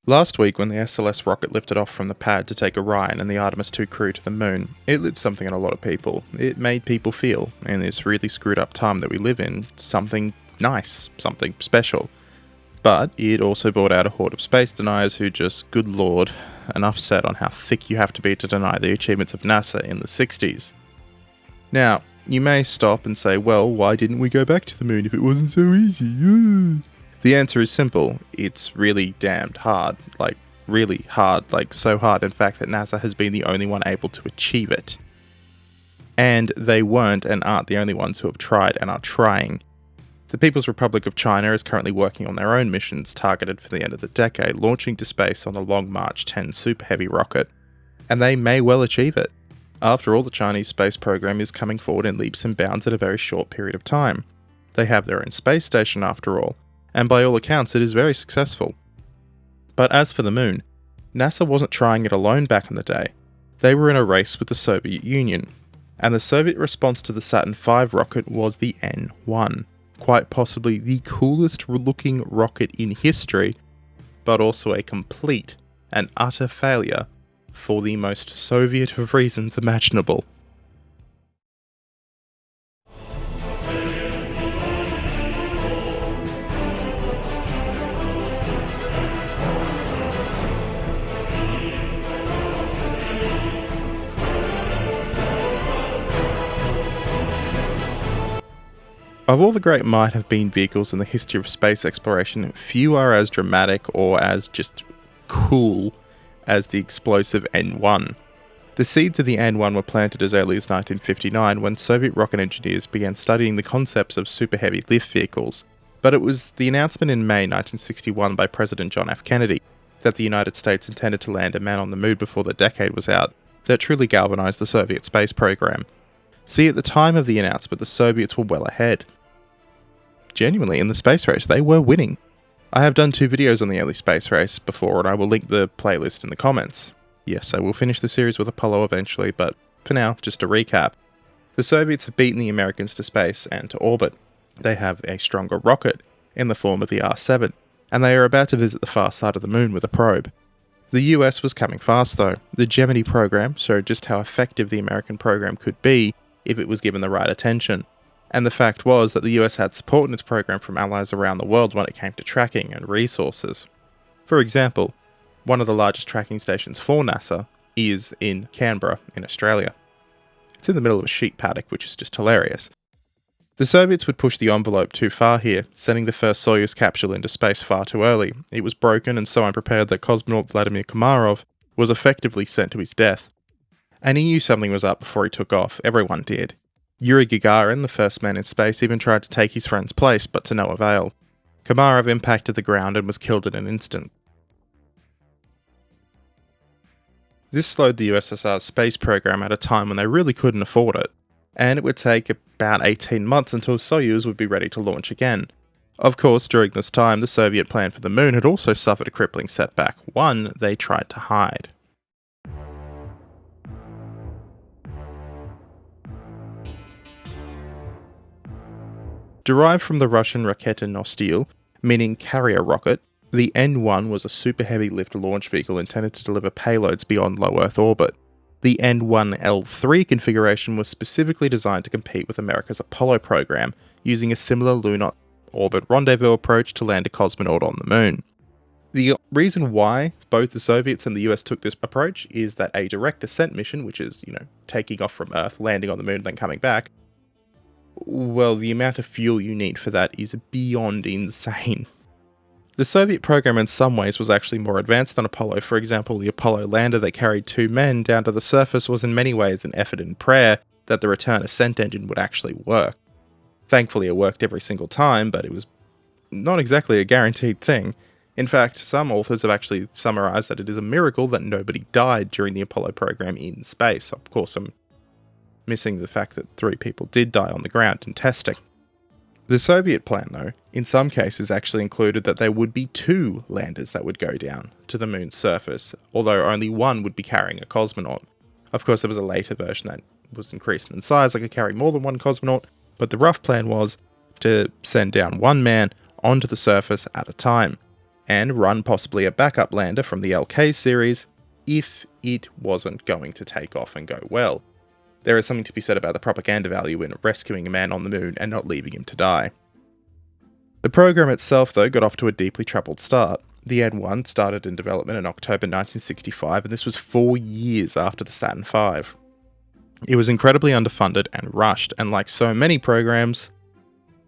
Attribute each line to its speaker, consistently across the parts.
Speaker 1: Last week, when the SLS rocket lifted off from the pad to take Orion and the Artemis 2 crew to the moon, it lit something in a lot of people. It made people feel, in this really screwed up time that we live in, something nice, something special. But it also brought out a horde of space deniers who just, good lord, enough said on how thick you have to be to deny the achievements of NASA in the 60s. Now, you may stop and say, well, why didn't we go back to the moon if it wasn't so easy? The answer is simple. It's really damned hard. Really hard. So hard, in fact, that NASA has been the only one able to achieve it. And they weren't and aren't the only ones who have tried and are trying. The People's Republic of China is currently working on their own missions targeted for the end of the decade, launching to space on the Long March 10 Super Heavy rocket. And they may well achieve it. After all, the Chinese space program is coming forward in leaps and bounds in a very short period of time. They have their own space station after all. And by all accounts, it is very successful. But as for the moon, NASA wasn't trying it alone back in the day. They were in a race with the Soviet Union, and the Soviet response to the Saturn V rocket was the N-1, quite possibly the coolest looking rocket in history, but also a complete and utter failure for the most Soviet of reasons imaginable. Of all the great might have been vehicles in the history of space exploration, few are as dramatic or as just cool as the explosive N-1. The seeds of the N-1 were planted as early as 1959 when Soviet rocket engineers began studying the concepts of super heavy lift vehicles. But it was the announcement in May 1961 by President John F. Kennedy that the United States intended to land a man on the moon before the decade was out that truly galvanized the Soviet space program. See, at the time of the announcement, the Soviets were well ahead. Genuinely, in the space race, they were winning. I have done 2 videos on the early space race before, and I will link the playlist in the comments. Yes, I will finish the series with Apollo eventually, but for now, just to recap. The Soviets have beaten the Americans to space and to orbit. They have a stronger rocket in the form of the R-7, and they are about to visit the far side of the moon with a probe. The US was coming fast though. The Gemini program showed just how effective the American program could be if it was given the right attention. And the fact was that the US had support in its program from allies around the world when it came to tracking and resources. For example, one of the largest tracking stations for NASA is in Canberra, in Australia. It's in the middle of a sheep paddock, which is just hilarious. The Soviets would push the envelope too far here, sending the first Soyuz capsule into space far too early. It was broken and so unprepared that cosmonaut Vladimir Komarov was effectively sent to his death. And he knew something was up before he took off. Everyone did. Yuri Gagarin, the first man in space, even tried to take his friend's place, but to no avail. Komarov impacted the ground and was killed in an instant. This slowed the USSR's space program at a time when they really couldn't afford it, and it would take about 18 months until Soyuz would be ready to launch again. Of course, during this time, the Soviet plan for the moon had also suffered a crippling setback, one they tried to hide. Derived from the Russian Raketa Nostil, meaning carrier rocket, the N-1 was a super heavy lift launch vehicle intended to deliver payloads beyond low Earth orbit. The N-1L3 configuration was specifically designed to compete with America's Apollo program, using a similar lunar orbit rendezvous approach to land a cosmonaut on the moon. The reason why both the Soviets and the US took this approach is that a direct descent mission, which is, taking off from Earth, landing on the moon, then coming back, well, the amount of fuel you need for that is beyond insane. The Soviet program in some ways was actually more advanced than Apollo. For example, the Apollo lander that carried 2 men down to the surface was in many ways an effort in prayer that the return ascent engine would actually work. Thankfully it worked every single time, but it was not exactly a guaranteed thing. In fact, some authors have actually summarized that it is a miracle that nobody died during the Apollo program in space. Of course, I'm missing the fact that 3 people did die on the ground in testing. The Soviet plan, though, in some cases actually included that there would be 2 landers that would go down to the moon's surface, although only one would be carrying a cosmonaut. Of course, there was a later version that was increased in size that could carry more than one cosmonaut, but the rough plan was to send down one man onto the surface at a time. and run possibly a backup lander from the LK series if it wasn't going to take off and go well. There is something to be said about the propaganda value in rescuing a man on the moon and not leaving him to die. The program itself, though, got off to a deeply troubled start. The N1 started in development in October 1965, and this was 4 years after the Saturn V. It was incredibly underfunded and rushed, and like so many programs,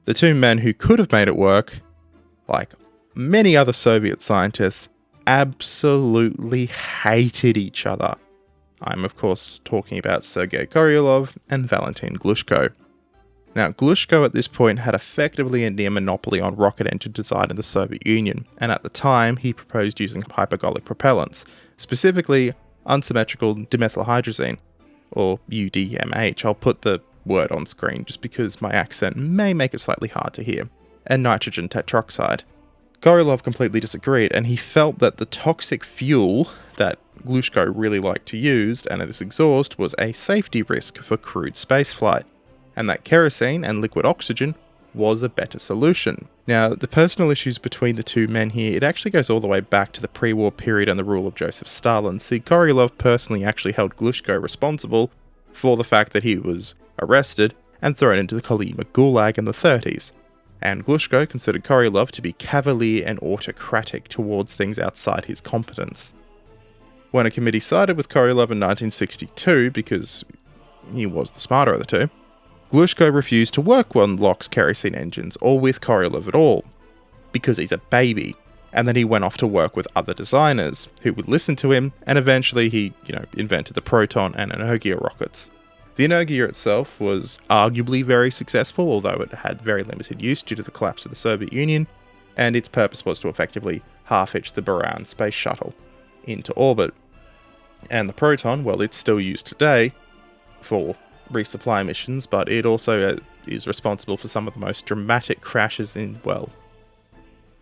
Speaker 1: the two men who could have made it work, like many other Soviet scientists, absolutely hated each other. I'm of course talking about Sergei Korolyov and Valentin Glushko. Now, Glushko at this point had effectively a near monopoly on rocket engine design in the Soviet Union, and at the time he proposed using hypergolic propellants, specifically unsymmetrical dimethylhydrazine, or UDMH. I'll put the word on screen just because my accent may make it slightly hard to hear, and nitrogen tetroxide. Korolyov completely disagreed, and he felt that the toxic fuel that Glushko really liked to use, and its exhaust, was a safety risk for crewed spaceflight, and that kerosene and liquid oxygen was a better solution. Now, the personal issues between the two men here, it actually goes all the way back to the pre-war period and the rule of Joseph Stalin. See, Korolyov personally actually held Glushko responsible for the fact that he was arrested and thrown into the Kolyma Gulag in the 30s. And Glushko considered Korolyov to be cavalier and autocratic towards things outside his competence. When a committee sided with Korolyov in 1962, because he was the smarter of the two, Glushko refused to work on LOX kerosene engines or with Korolyov at all, because he's a baby, and then he went off to work with other designers who would listen to him, and eventually he, invented the Proton and Energia rockets. The Energia itself was arguably very successful, although it had very limited use due to the collapse of the Soviet Union, and its purpose was to effectively half-hitch the Buran space shuttle into orbit. And the Proton, well, it's still used today for resupply missions, but it also is responsible for some of the most dramatic crashes in,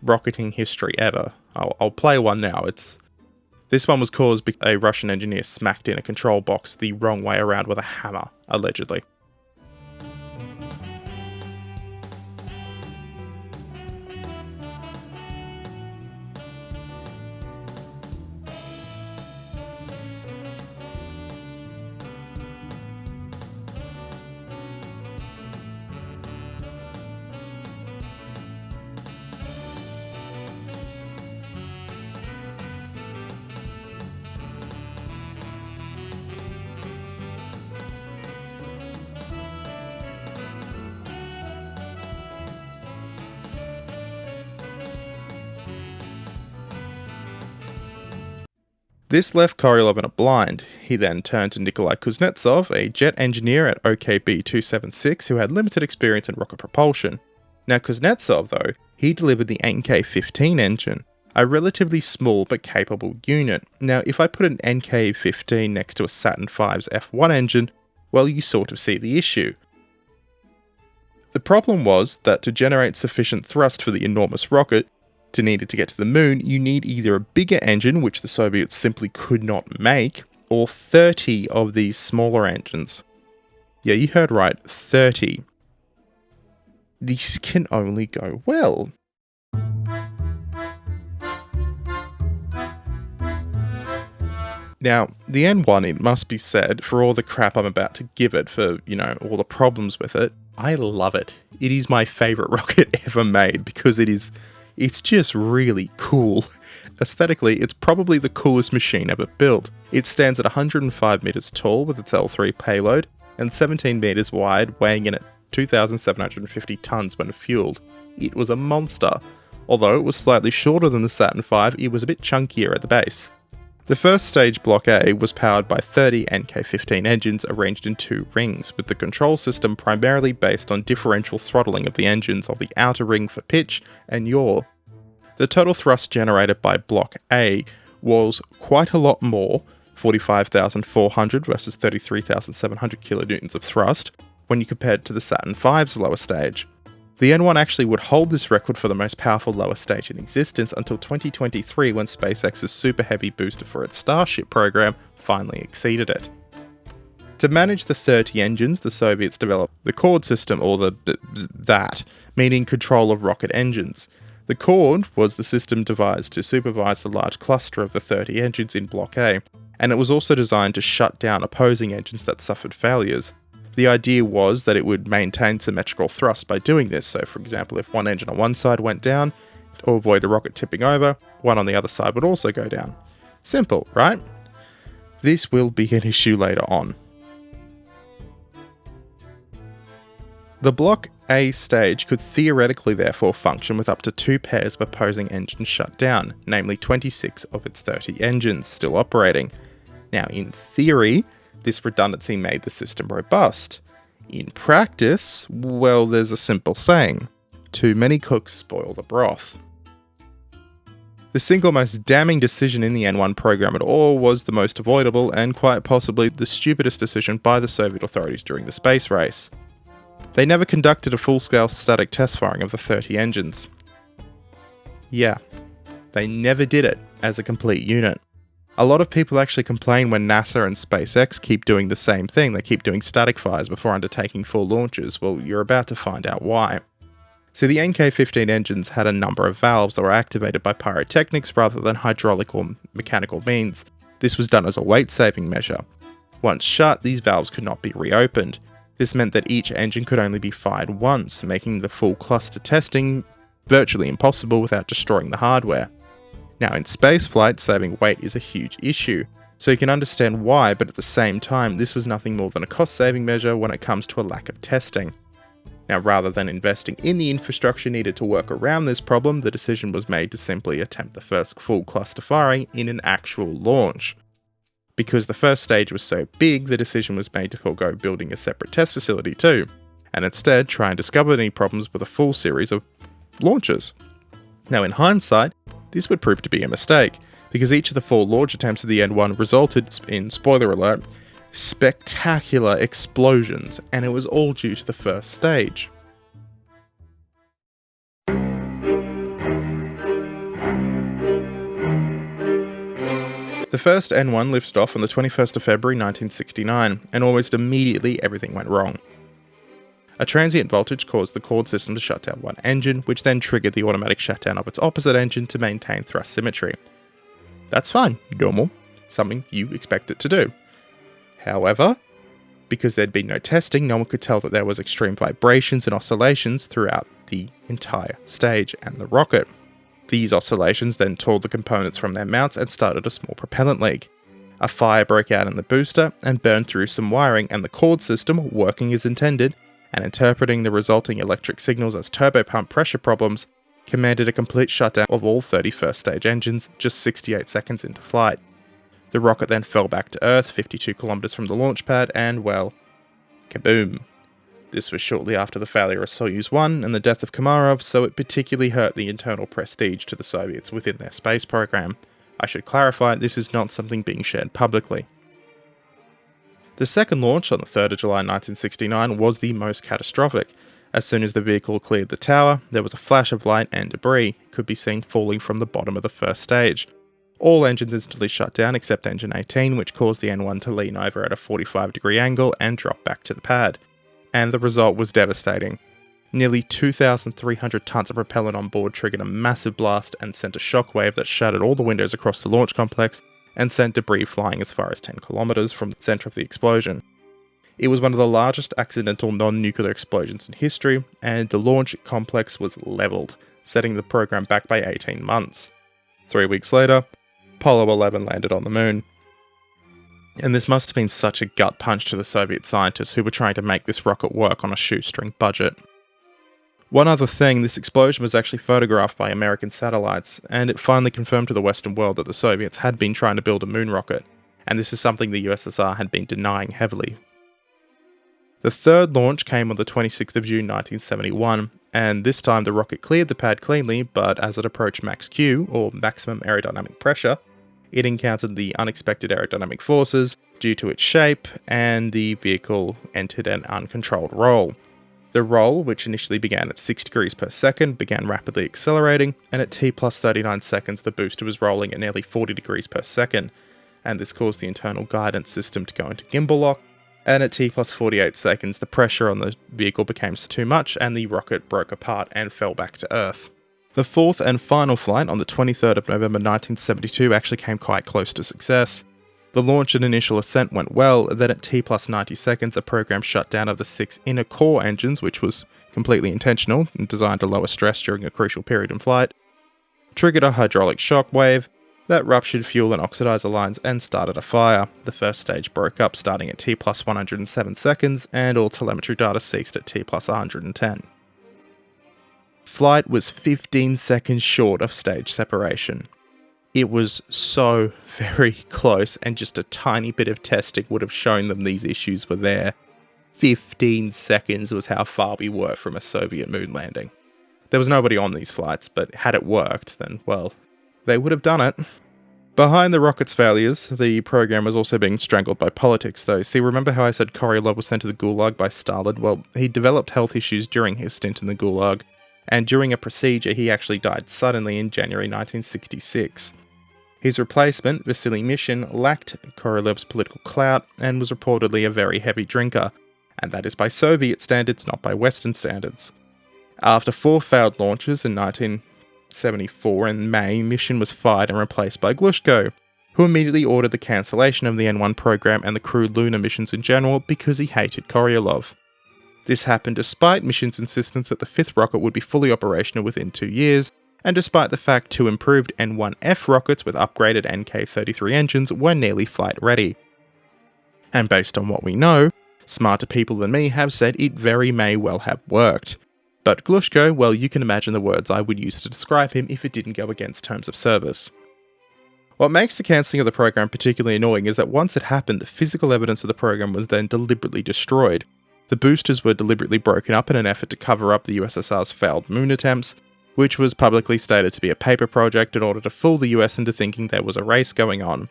Speaker 1: rocketing history ever. I'll play one now. This one was caused because a Russian engineer smacked in a control box the wrong way around with a hammer, allegedly. This left Korolyov in a blind. He then turned to Nikolai Kuznetsov, a jet engineer at OKB-276 who had limited experience in rocket propulsion. Now Kuznetsov, though, he delivered the NK-15 engine, a relatively small but capable unit. Now, if I put an NK-15 next to a Saturn V's F1 engine, well, you sort of see the issue. The problem was that to generate sufficient thrust for the enormous rocket, to get to the moon, you need either a bigger engine, which the Soviets simply could not make, or 30 of these smaller engines. Yeah, you heard right, 30. These can only go well. Now, the N1, it must be said, for all the crap I'm about to give it, for, all the problems with it, I love it. It is my favourite rocket ever made, because it's just really cool. Aesthetically, it's probably the coolest machine ever built. It stands at 105 meters tall with its L3 payload, and 17 meters wide, weighing in at 2,750 tons when fueled. It was a monster. Although it was slightly shorter than the Saturn V, it was a bit chunkier at the base. The first stage, Block A, was powered by 30 NK-15 engines arranged in 2 rings, with the control system primarily based on differential throttling of the engines of the outer ring for pitch and yaw. The total thrust generated by Block A was quite a lot more, 45,400 versus 33,700 kilonewtons of thrust, when you compare it to the Saturn V's lower stage. The N1 actually would hold this record for the most powerful lower stage in existence until 2023, when SpaceX's Super Heavy booster for its Starship program finally exceeded it. To manage the 30 engines, the Soviets developed the Chord system, or that, meaning control of rocket engines. The The Cord was the system devised to supervise the large cluster of the 30 engines in Block A, and it was also designed to shut down opposing engines that suffered failures. The idea was that it would maintain symmetrical thrust by doing this, so for example if one engine on one side went down, to avoid the rocket tipping over, one on the other side would also go down. Simple, right? This will be an issue later on. The Block A stage could theoretically therefore function with up to 2 pairs of opposing engines shut down, namely 26 of its 30 engines still operating. Now in theory, this redundancy made the system robust. In practice, well, there's a simple saying: too many cooks spoil the broth. The single most damning decision in the N1 program at all was the most avoidable and quite possibly the stupidest decision by the Soviet authorities during the space race. They never conducted a full-scale static test firing of the 30 engines. Yeah, they never did it as a complete unit. A lot of people actually complain when NASA and SpaceX keep doing the same thing. They keep doing static fires before undertaking full launches. Well, you're about to find out why. So the NK-15 engines had a number of valves that were activated by pyrotechnics rather than hydraulic or mechanical means. This was done as a weight-saving measure. Once shut, these valves could not be reopened. This meant that each engine could only be fired once, making the full cluster testing virtually impossible without destroying the hardware. Now in spaceflight, saving weight is a huge issue, so you can understand why, but at the same time, this was nothing more than a cost-saving measure when it comes to a lack of testing. Now, rather than investing in the infrastructure needed to work around this problem, the decision was made to simply attempt the first full cluster firing in an actual launch. Because the first stage was so big, the decision was made to forego building a separate test facility too, and instead try and discover any problems with a full series of launches. Now in hindsight, this would prove to be a mistake, because each of the 4 launch attempts of the N1 resulted in, spoiler alert, spectacular explosions, and it was all due to the first stage. The first N1 lifted off on the 21st of February 1969, and almost immediately everything went wrong. A transient voltage caused the Cord system to shut down one engine, which then triggered the automatic shutdown of its opposite engine to maintain thrust symmetry. That's fine, normal, something you expect it to do. However, because there'd been no testing, no one could tell that there was extreme vibrations and oscillations throughout the entire stage and the rocket. These oscillations then tore the components from their mounts and started a small propellant leak. A fire broke out in the booster and burned through some wiring, and the Cord system, working as intended and interpreting the resulting electric signals as turbopump pressure problems, commanded a complete shutdown of all 30 first stage engines just 68 seconds into flight. The rocket then fell back to Earth 52 kilometers from the launch pad and, well, kaboom. This was shortly after the failure of Soyuz 1 and the death of Komarov, so it particularly hurt the internal prestige to the Soviets within their space program. I should clarify, this is not something being shared publicly. The second launch on the 3rd of July 1969 was the most catastrophic. As soon as the vehicle cleared the tower, there was a flash of light and debris could be seen falling from the bottom of the first stage. All engines instantly shut down except engine 18, which caused the N1 to lean over at a 45-degree angle and drop back to the pad. And the result was devastating. Nearly 2,300 tons of propellant on board triggered a massive blast and sent a shockwave that shattered all the windows across the launch complex and sent debris flying as far as 10 kilometers from the center of the explosion. It was one of the largest accidental non-nuclear explosions in history, and the launch complex was leveled, setting the program back by 18 months. 3 weeks later, Apollo 11 landed on the moon. And this must have been such a gut punch to the Soviet scientists who were trying to make this rocket work on a shoestring budget. One other thing, this explosion was actually photographed by American satellites, and it finally confirmed to the Western world that the Soviets had been trying to build a moon rocket, and this is something the USSR had been denying heavily. The third launch came on the 26th of June 1971, and this time the rocket cleared the pad cleanly, but as it approached max Q, or maximum aerodynamic pressure, it encountered the unexpected aerodynamic forces due to its shape, and the vehicle entered an uncontrolled roll. The roll, which initially began at 6 degrees per second, began rapidly accelerating, and at T plus 39 seconds the booster was rolling at nearly 40 degrees per second, and this caused the internal guidance system to go into gimbal lock, and at T plus 48 seconds the pressure on the vehicle became too much and the rocket broke apart and fell back to Earth. The fourth and final flight on the 23rd of November 1972 actually came quite close to success. The launch and initial ascent went well, then at T plus 90 seconds, a program shutdown of the 6 inner core engines, which was completely intentional and designed to lower stress during a crucial period in flight, triggered a hydraulic shock wave that ruptured fuel and oxidizer lines and started a fire. The first stage broke up starting at T plus 107 seconds, and all telemetry data ceased at T plus 110. Flight was 15 seconds short of stage separation. It was so very close, and just a tiny bit of testing would have shown them these issues were there. 15 seconds was how far we were from a Soviet moon landing. There was nobody on these flights, but had it worked, then, well, they would have done it. Behind the rocket's failures, the program was also being strangled by politics, though. See, remember how I said Korolev was sent to the Gulag by Stalin? Well, he developed health issues during his stint in the Gulag, and during a procedure he actually died suddenly in January 1966. His replacement, Vasily Mishin, lacked Korolev's political clout and was reportedly a very heavy drinker, and that is by Soviet standards, not by Western standards. After 4 failed launches in 1974 in May, Mishin was fired and replaced by Glushko, who immediately ordered the cancellation of the N1 program and the crewed lunar missions in general because he hated Korolev. This happened despite Mishin's insistence that the 5th rocket would be fully operational within 2 years, and despite the fact 2 improved N1F rockets with upgraded NK-33 engines were nearly flight ready. And based on what we know, smarter people than me have said it very may well have worked. But Glushko, well, you can imagine the words I would use to describe him if it didn't go against terms of service. What makes the cancelling of the program particularly annoying is that once it happened, the physical evidence of the program was then deliberately destroyed. The boosters were deliberately broken up in an effort to cover up the USSR's failed moon attempts, which was publicly stated to be a paper project in order to fool the US into thinking there was a race going on.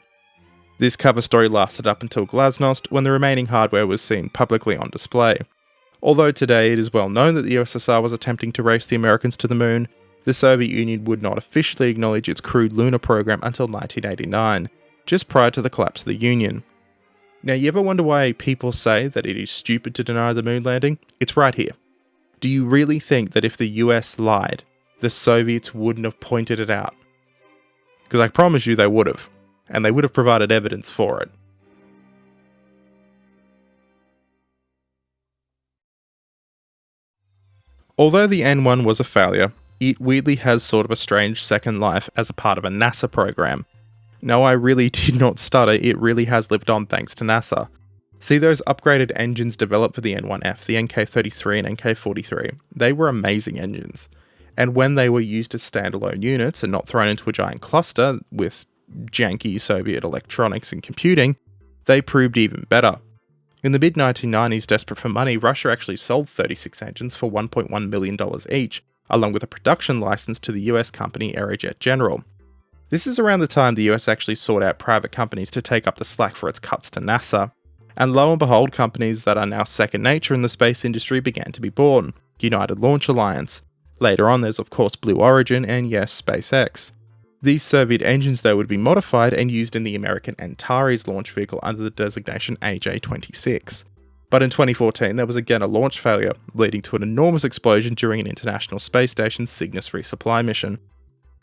Speaker 1: This cover story lasted up until Glasnost, when the remaining hardware was seen publicly on display. Although today it is well known that the USSR was attempting to race the Americans to the moon, the Soviet Union would not officially acknowledge its crewed lunar program until 1989, just prior to the collapse of the Union. Now, you ever wonder why people say that it is stupid to deny the moon landing? It's right here. Do you really think that if the US lied, the Soviets wouldn't have pointed it out? Because I promise you they would have, and they would have provided evidence for it. Although the N1 was a failure, it weirdly has sort of a strange second life as a part of a NASA program. No, I really did not stutter, it really has lived on thanks to NASA. See those upgraded engines developed for the N1F, the NK-33 and NK-43? They were amazing engines. And when they were used as standalone units and not thrown into a giant cluster with janky Soviet electronics and computing, they proved even better. In the mid-1990s, desperate for money, Russia actually sold 36 engines for $1.1 million each, along with a production license to the US company Aerojet General. This is around the time the US actually sought out private companies to take up the slack for its cuts to NASA. And lo and behold, companies that are now second nature in the space industry began to be born. United Launch Alliance. Later on there's of course Blue Origin and yes, SpaceX. These Soviet engines though would be modified and used in the American Antares launch vehicle under the designation AJ-26. But in 2014 there was again a launch failure, leading to an enormous explosion during an International Space Station Cygnus resupply mission.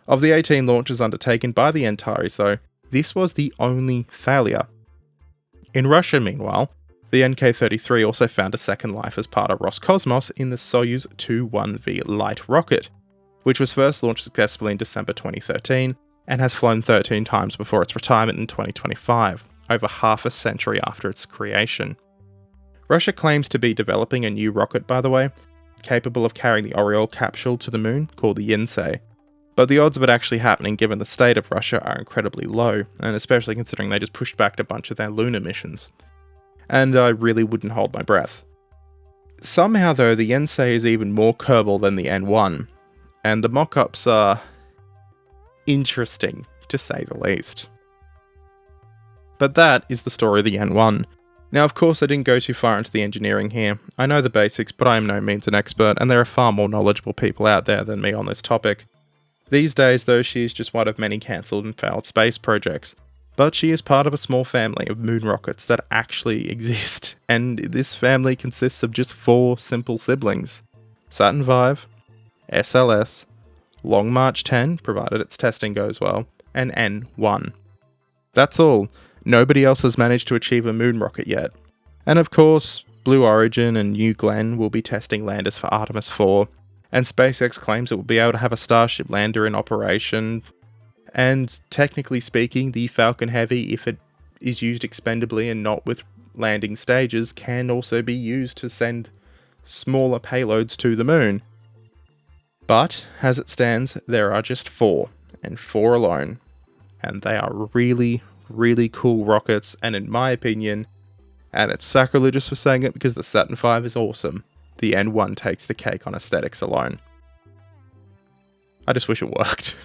Speaker 1: Of the 18 launches undertaken by the Antares though, this was the only failure. In Russia meanwhile, the NK-33 also found a second life as part of Roscosmos in the Soyuz 21V light rocket, which was first launched successfully in December 2013 and has flown 13 times before its retirement in 2025, over half a century after its creation. Russia claims to be developing a new rocket, by the way, capable of carrying the Oriole capsule to the moon, called the Yensei. But the odds of it actually happening given the state of Russia are incredibly low, and especially considering they just pushed back a bunch of their lunar missions. And I really wouldn't hold my breath. Somehow though, the Yensei is even more Kerbal than the N1, and the mock-ups are interesting, to say the least. But that is the story of the N1. Now of course I didn't go too far into the engineering here. I know the basics, but I am no means an expert, and there are far more knowledgeable people out there than me on this topic. These days though, she is just one of many cancelled and failed space projects. But she is part of a small family of moon rockets that actually exist, and this family consists of just 4 simple siblings: Saturn V, SLS, Long March 10, provided its testing goes well, and N1. That's all. Nobody else has managed to achieve a moon rocket yet. And of course, Blue Origin and New Glenn will be testing landers for Artemis 4, and SpaceX claims it will be able to have a Starship lander in operation. And technically speaking, the Falcon Heavy, if it is used expendably and not with landing stages, can also be used to send smaller payloads to the moon. But, as it stands, there are just 4, and 4 alone. And they are really, really cool rockets, and in my opinion, and it's sacrilegious for saying it because the Saturn V is awesome, the N1 takes the cake on aesthetics alone. I just wish it worked.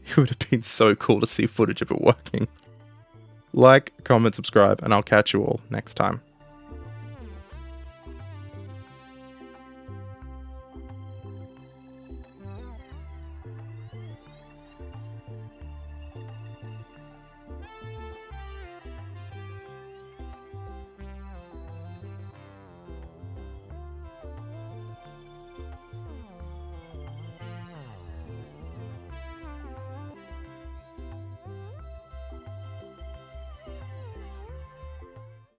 Speaker 1: It would have been so cool to see footage of it working. Like, comment, subscribe, and I'll catch you all next time.